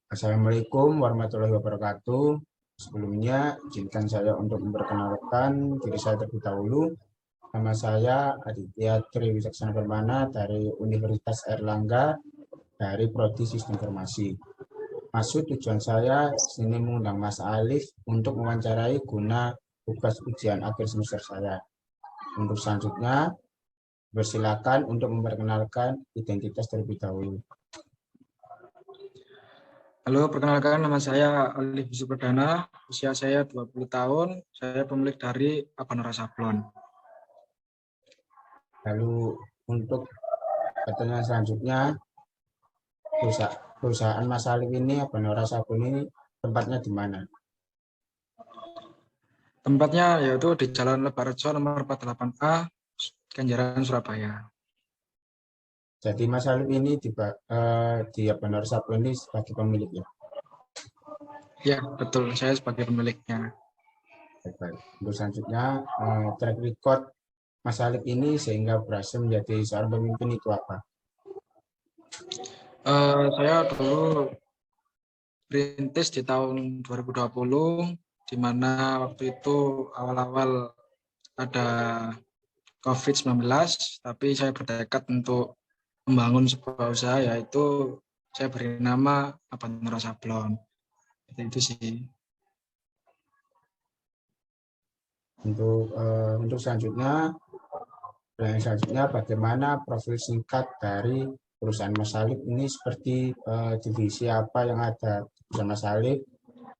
Assalamualaikum warahmatullahi wabarakatuh. Sebelumnya, izinkan saya untuk memperkenalkan diri saya terlebih dahulu. Nama saya Aditya Tri Wicaksana Permana dari Universitas Airlangga dari Prodi Sistem Informasi. Maksud tujuan saya sini mengundang Mas Alif untuk mewawancarai guna tugas ujian akhir semester saya. Untuk selanjutnya, bersilakan untuk memperkenalkan identitas terlebih dahulu. Halo, perkenalkan nama saya Alif Yusuf Perdana, usia saya 20 tahun, saya pemilik dari Abanora Sablon. Lalu untuk pertanyaan selanjutnya, perusahaan Mas Alif ini, Abanora Sablon ini tempatnya di mana? Tempatnya yaitu di Jalan Lebarjo nomor 48A, Kenjeran, Surabaya. Jadi Mas Alif ini di Abanora Sablon ini sebagai pemiliknya. Ya, betul, saya sebagai pemiliknya. Baik. Untuk selanjutnya, track record Mas Alif ini sehingga berhasil menjadi seorang pemimpin itu apa? Saya dulu berintis di tahun 2020, di mana waktu itu awal-awal ada COVID-19, tapi saya bertekad untuk membangun sebuah usaha, yaitu saya beri nama Abanora Sablon. Itu sih. Untuk selanjutnya, bagaimana profil singkat dari perusahaan Mas Alif ini, seperti divisi apa yang ada di perusahaan Mas Alif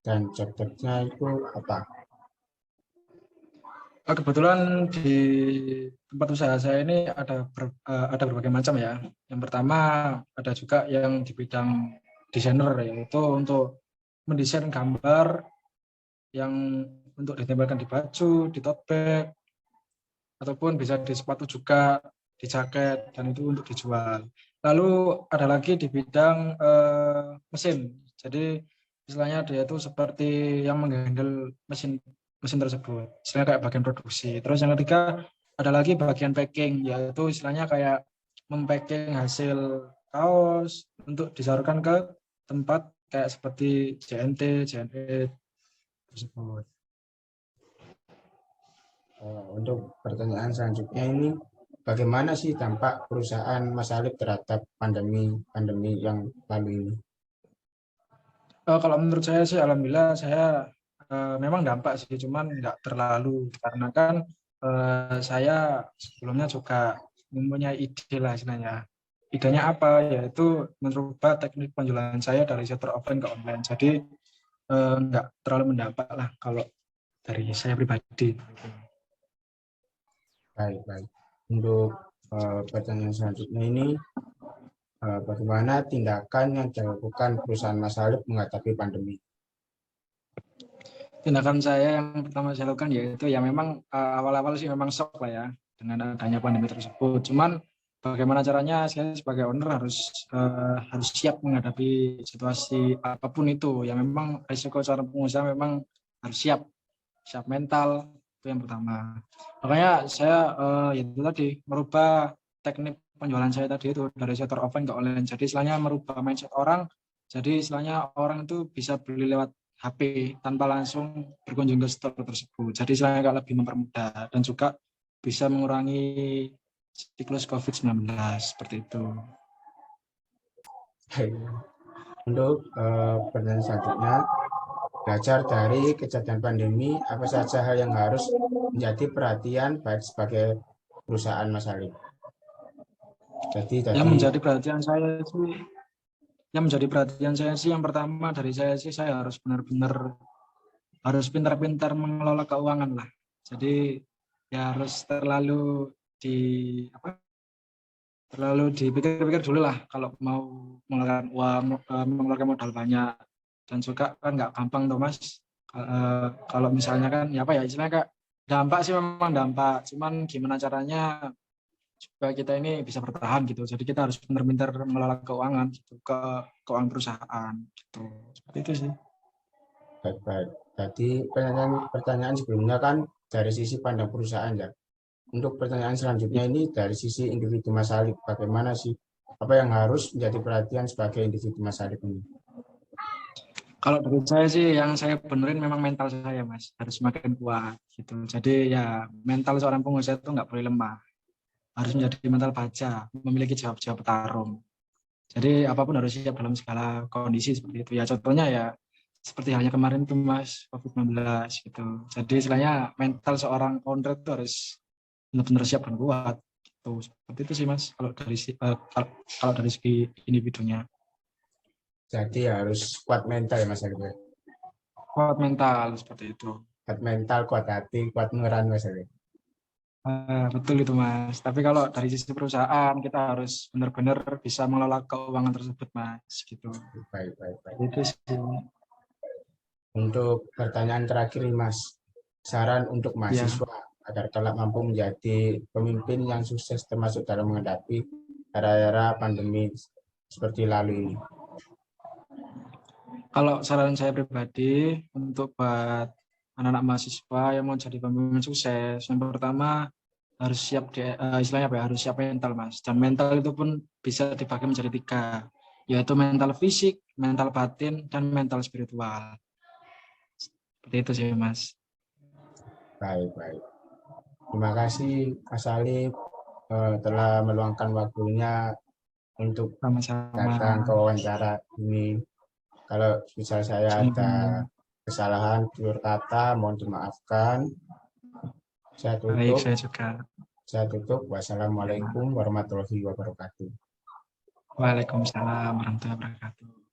dan job-nya itu apa? Kebetulan di tempat usaha saya ini ada berbagai macam ya. Yang pertama ada juga yang di bidang desainer, yaitu untuk mendesain gambar yang untuk ditempelkan di baju, di tote bag, ataupun bisa di sepatu juga, di jaket, dan itu untuk dijual. Lalu ada lagi di bidang mesin. Jadi istilahnya dia itu seperti yang menghandle mesin tersebut, istilahnya kayak bagian produksi. Terus yang ketiga ada lagi bagian packing, yaitu istilahnya kayak mempacking hasil kaos untuk disalurkan ke tempat kayak seperti JNT, JNE tersebut. Untuk pertanyaan selanjutnya ini, bagaimana sih dampak perusahaan Mas Alif terhadap pandemi yang lalu ini? Kalau menurut saya sih, alhamdulillah saya memang dampak sih, cuman nggak terlalu, karena kan saya sebelumnya juga mempunyai ide lah istilahnya. Idenya apa? Yaitu merubah teknik penjualan saya dari sektor offline ke online. Jadi nggak terlalu mendampak lah kalau dari saya pribadi. Baik. Untuk pertanyaan selanjutnya ini, bagaimana tindakan yang dilakukan perusahaan Mas Alif menghadapi pandemi? Tindakan saya yang pertama saya lakukan yaitu ya memang awal-awal sih memang shock lah ya dengan adanya pandemi tersebut. Cuman bagaimana caranya, saya sebagai owner harus siap menghadapi situasi apapun itu. Ya memang risiko seorang pengusaha memang harus siap mental, itu yang pertama. Makanya saya itu tadi merubah teknik penjualan saya tadi itu dari sektor offline ke online. Jadi istilahnya merubah mindset orang. Jadi istilahnya orang itu bisa beli lewat HP tanpa langsung berkunjung ke store tersebut. Jadi istilahnya agak lebih mempermudah dan juga bisa mengurangi siklus COVID-19 seperti itu. Untuk pertanyaan selanjutnya, belajar dari kejadian pandemi, apa saja hal yang harus menjadi perhatian baik sebagai perusahaan Mas Alif? Yang menjadi perhatian saya sih, yang pertama dari saya sih, saya harus benar-benar pintar-pintar mengelola keuangan lah. Jadi ya harus terlalu dipikir-pikir dulu lah kalau mau mengeluarkan uang, mengeluarkan modal banyak. Dan juga kan nggak gampang tuh Mas. Kalau misalnya kan ya apa ya istilahnya Kak, dampak sih memang dampak, cuman gimana caranya supaya kita ini bisa bertahan gitu. Jadi kita harus benar-benar mengelola keuangan gitu, keuangan perusahaan gitu. Seperti itu sih. Baik. Jadi pertanyaan sebelumnya kan dari sisi pandang perusahaan ya. Untuk pertanyaan selanjutnya ini dari sisi individu Mas Alif, bagaimana sih apa yang harus menjadi perhatian sebagai individu Mas Alif ini? Kalau dari saya sih yang saya benerin memang mental saya Mas, harus semakin kuat gitu. Jadi ya mental seorang pengusaha itu nggak boleh lemah, harus menjadi mental baja, memiliki jawab-jawab petarung. Jadi apapun harus siap dalam segala kondisi seperti itu ya. Contohnya ya seperti halnya kemarin itu Mas COVID-19 gitu. Jadi istilahnya mental seorang founder itu harus benar-benar siap dan kuat. Gitu. Seperti itu sih Mas kalau dari segi individunya. Jadi harus kuat mental ya Mas Arif. Kuat mental seperti itu. Kuat mental, kuat hati, kuat nurani Mas Arif. Betul itu Mas. Tapi kalau dari sisi perusahaan kita harus benar-benar bisa mengelola keuangan tersebut Mas. Gitu. Baik, baik, baik. Itu sih. Untuk pertanyaan terakhir nih Mas, saran untuk Ya. mahasiswa agar kelak mampu menjadi pemimpin yang sukses termasuk dalam menghadapi era-era pandemi seperti lalu ini. Kalau saran saya pribadi untuk buat anak-anak mahasiswa yang mau jadi pemimpin sukses, yang pertama harus siap istilahnya apa ya, harus siap mental Mas. Dan mental itu pun bisa dibagi menjadi 3, yaitu mental fisik, mental batin, dan mental spiritual. Seperti itu sih Mas. Baik, baik. Terima kasih Mas Alif telah meluangkan waktunya untuk Sama-sama. datang ke wawancara ini. Kalau misal saya ada Sama-sama. kesalahan tutur kata, mohon dimaafkan. Saya Baik, tutup. saya juga. Saya tutup. Wassalamualaikum warahmatullahi wabarakatuh. Waalaikumsalam warahmatullahi wabarakatuh.